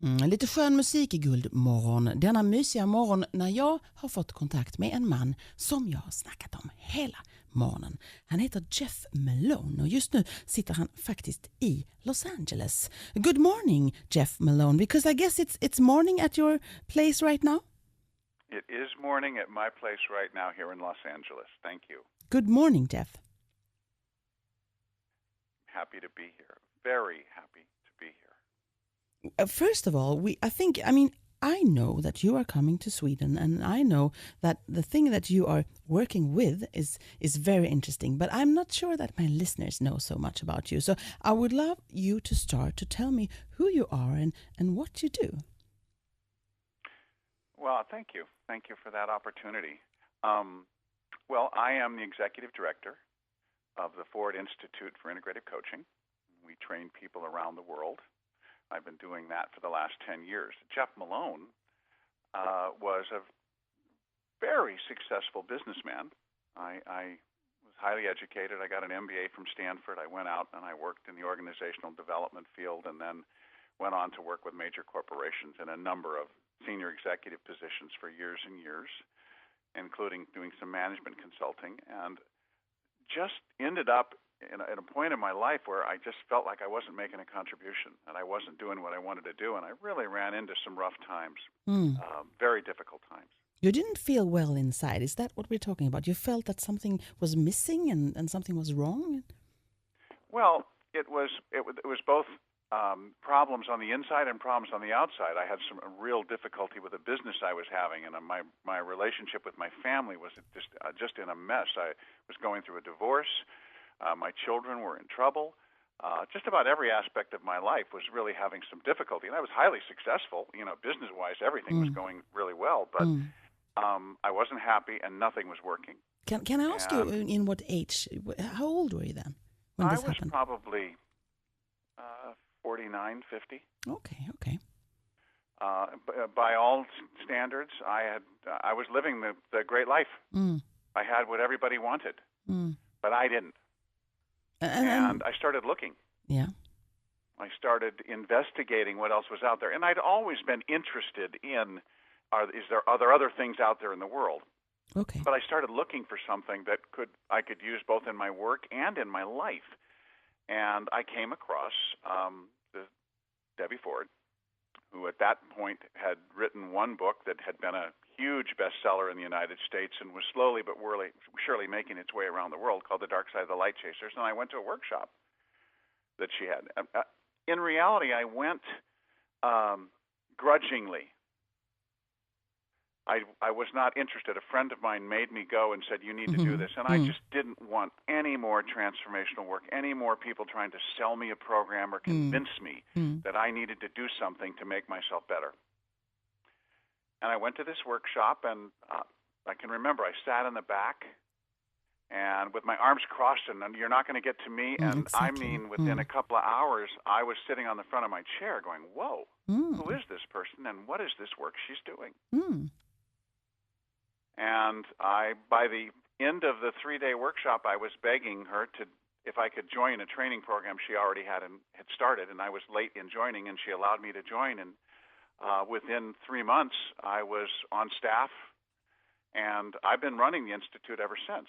Lite skön musik i Guldmorgon. Denna mysiga morgon när jag har fått kontakt med en man som jag har snackat om hela morgonen. Han heter Jeff Malone och just nu sitter han faktiskt i Los Angeles. Good morning, Jeff Malone, because I guess it's morning at your place right now. It is morning at my place right now here in Los Angeles. Thank you. Good morning, Jeff. Happy to be here. Very happy to be here. First of all, I know that you are coming to Sweden, and I know that the thing that you are working with is very interesting, but I'm not sure that my listeners know so much about you. So I would love you to start to tell me who you are and what you do. Well, thank you. Thank you for that opportunity. I am the executive director of the Ford Institute for Integrative Coaching. We train people around the world. I've been doing that for the last 10 years. Jeff Malone was a very successful businessman. I was highly educated. I got an MBA from Stanford. I went out and I worked in the organizational development field and then went on to work with major corporations in a number of senior executive positions for years and years, including doing some management consulting, and just ended up at a point in my life where I just felt like I wasn't making a contribution and I wasn't doing what I wanted to do, and I really ran into some rough times, very difficult times. You didn't feel well inside. Is that what we're talking about? You felt that something was missing and something was wrong? Well, it was both problems on the inside and problems on the outside. I had some real difficulty with the business I was having, and my relationship with my family was just in a mess. I was going through a divorce. My children were in trouble. Just about every aspect of my life was really having some difficulty. And I was highly successful, business-wise. Everything was going really well, but I wasn't happy and nothing was working. Can I ask you in what age? How old were you then when this happened? I was probably 49, 50. Okay. By all standards, I was living the great life. I had what everybody wanted, but I didn't. And I started looking. Yeah. I started investigating what else was out there. And I'd always been interested in, are there other things out there in the world? Okay. But I started looking for something that I could use both in my work and in my life. And I came across Debbie Ford, who at that point had written one book that had been a huge bestseller in the United States and was slowly but surely making its way around the world, called The Dark Side of the Light Chasers. And I went to a workshop that she had. In reality, I went grudgingly. I was not interested. A friend of mine made me go and said, you need to do this. And I just didn't want any more transformational work, any more people trying to sell me a program or convince me that I needed to do something to make myself better. And I went to this workshop, and I can remember I sat in the back and with my arms crossed, and you're not going to get to me. And exactly. I mean, within a couple of hours, I was sitting on the front of my chair going, whoa, who is this person and what is this work she's doing? And by the end of the 3-day workshop, I was begging her if I could join a training program she already had started, and I was late in joining, and she allowed me to join. And within 3 months, I was on staff, and I've been running the Institute ever since.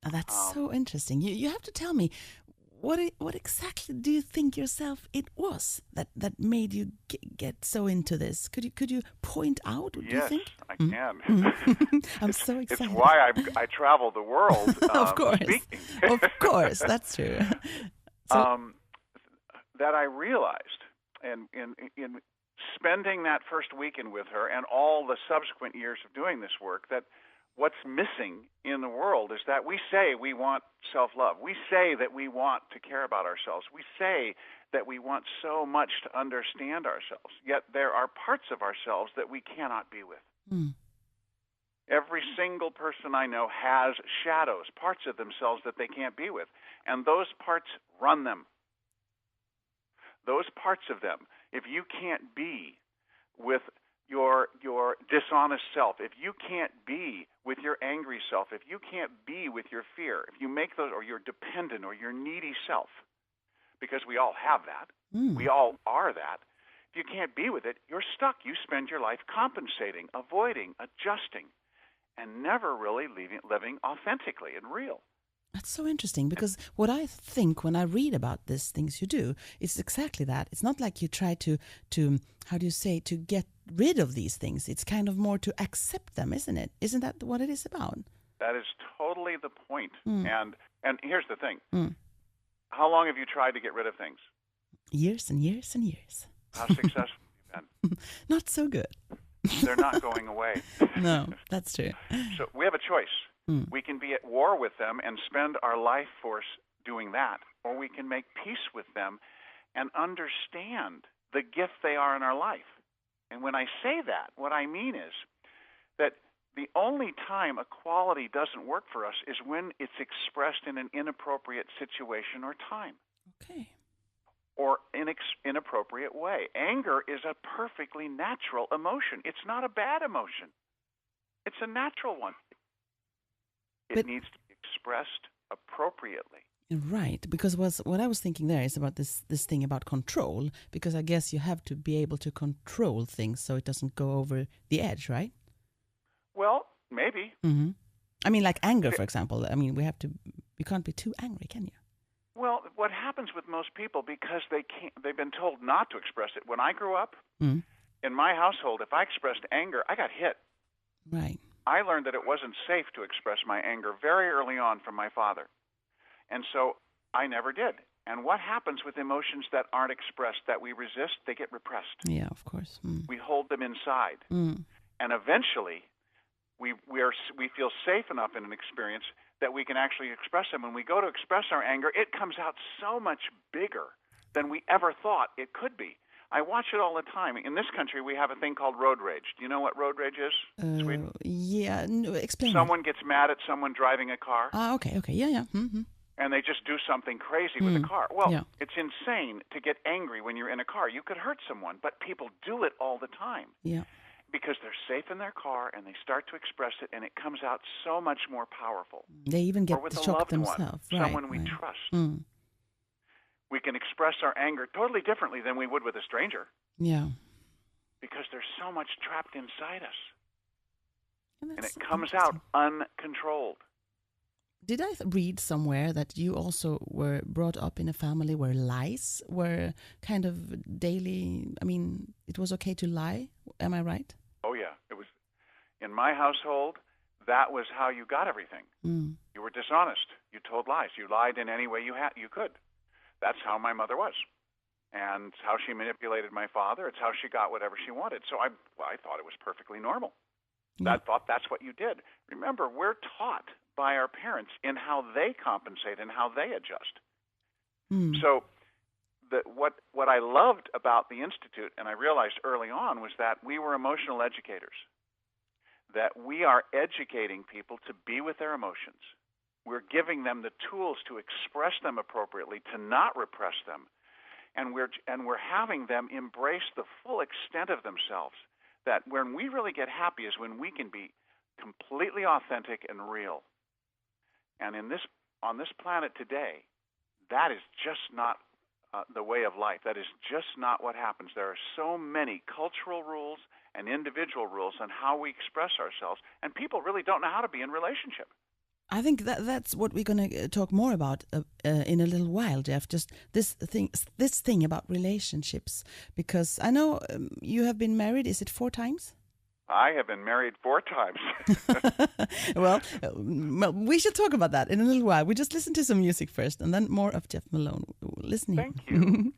Oh, that's so interesting. You have to tell me, what exactly do you think yourself it was that made you get so into this? Could you point out? Do you think? I can. I'm so excited. It's why I travel the world. Of course, speaking. Of course, that's true. So, that I realized, and in spending that first weekend with her, and all the subsequent years of doing this work, that what's missing in the world is that we say we want self-love. We say that we want to care about ourselves. We say that we want so much to understand ourselves, yet there are parts of ourselves that we cannot be with. Every single person I know has shadows, parts of themselves that they can't be with, and those parts run them. Those parts of them, if you can't be with your dishonest self, if you can't be with your angry self, if you can't be with your fear, if you make those, or your dependent or your needy self, because we all have that, we all are that. If you can't be with it, you're stuck. You spend your life compensating, avoiding, adjusting, and never really living authentically and real. That's so interesting, because what I think when I read about these things you do, it's exactly that. It's not like you try to how do you say, to get rid of these things. It's kind of more to accept them, isn't it? Isn't that what it is about? That is totally the point. And here's the thing. How long have you tried to get rid of things? Years and years and years. How successful have you been? Not so good. They're not going away. No, that's true. So we have a choice. We can be at war with them and spend our life force doing that, or we can make peace with them and understand the gift they are in our life. And when I say that, what I mean is that the only time a quality doesn't work for us is when it's expressed in an inappropriate situation or time. Okay. Or inappropriate way. Anger is a perfectly natural emotion. It's not a bad emotion. It's a natural one. It needs to be expressed appropriately. Right, because what I was thinking there is about this thing about control, because I guess you have to be able to control things so it doesn't go over the edge, right? Well, maybe. Mm-hmm. I mean, like anger, for example. I mean, you can't be too angry, can you? Well, what happens with most people, because they've been told not to express it. When I grew up, in my household, if I expressed anger, I got hit. Right. I learned that it wasn't safe to express my anger very early on from my father. And so I never did. And what happens with emotions that aren't expressed, that we resist, they get repressed. Yeah, of course. We hold them inside. And eventually, we feel safe enough in an experience that we can actually express them. When we go to express our anger, it comes out so much bigger than we ever thought it could be. I watch it all the time. In this country, we have a thing called road rage. Do you know what road rage is? Sweden? Yeah, no, explain. Someone gets mad at someone driving a car. Okay, yeah. Mm-hmm. And they just do something crazy with the car. Well, it's insane to get angry when you're in a car. You could hurt someone, but people do it all the time. Yeah. Because they're safe in their car and they start to express it, and it comes out so much more powerful. They even get or with shocked a loved themselves. One, someone we trust. We can express our anger totally differently than we would with a stranger. Yeah. Because there's so much trapped inside us. And it comes out uncontrolled. Did I read somewhere that you also were brought up in a family where lies were kind of daily? I mean, it was okay to lie. Am I right? Oh, yeah. It was in my household. That was how you got everything. You were dishonest. You told lies. You lied in any way you could. That's how my mother was, and how she manipulated my father. It's how she got whatever she wanted. So I thought it was perfectly normal. I thought that's what you did. Remember, we're taught by our parents in how they compensate and how they adjust. So what I loved about the Institute, and I realized early on, was that we were emotional educators, that we are educating people to be with their emotions. We're giving them the tools to express them appropriately, to not repress them, and we're having them embrace the full extent of themselves. That when we really get happy is when we can be completely authentic and real. And on this planet today, that is just not the way of life. That is just not what happens. There are so many cultural rules and individual rules on how we express ourselves, and people really don't know how to be in relationship. I think that's what we're going to talk more about in a little while, Jeff. Just this thing about relationships, because I know you have been married. Is it 4 times? I have been married 4 times. Well, we should talk about that in a little while. We just listen to some music first, and then more of Jeff Malone. Listen. Thank you.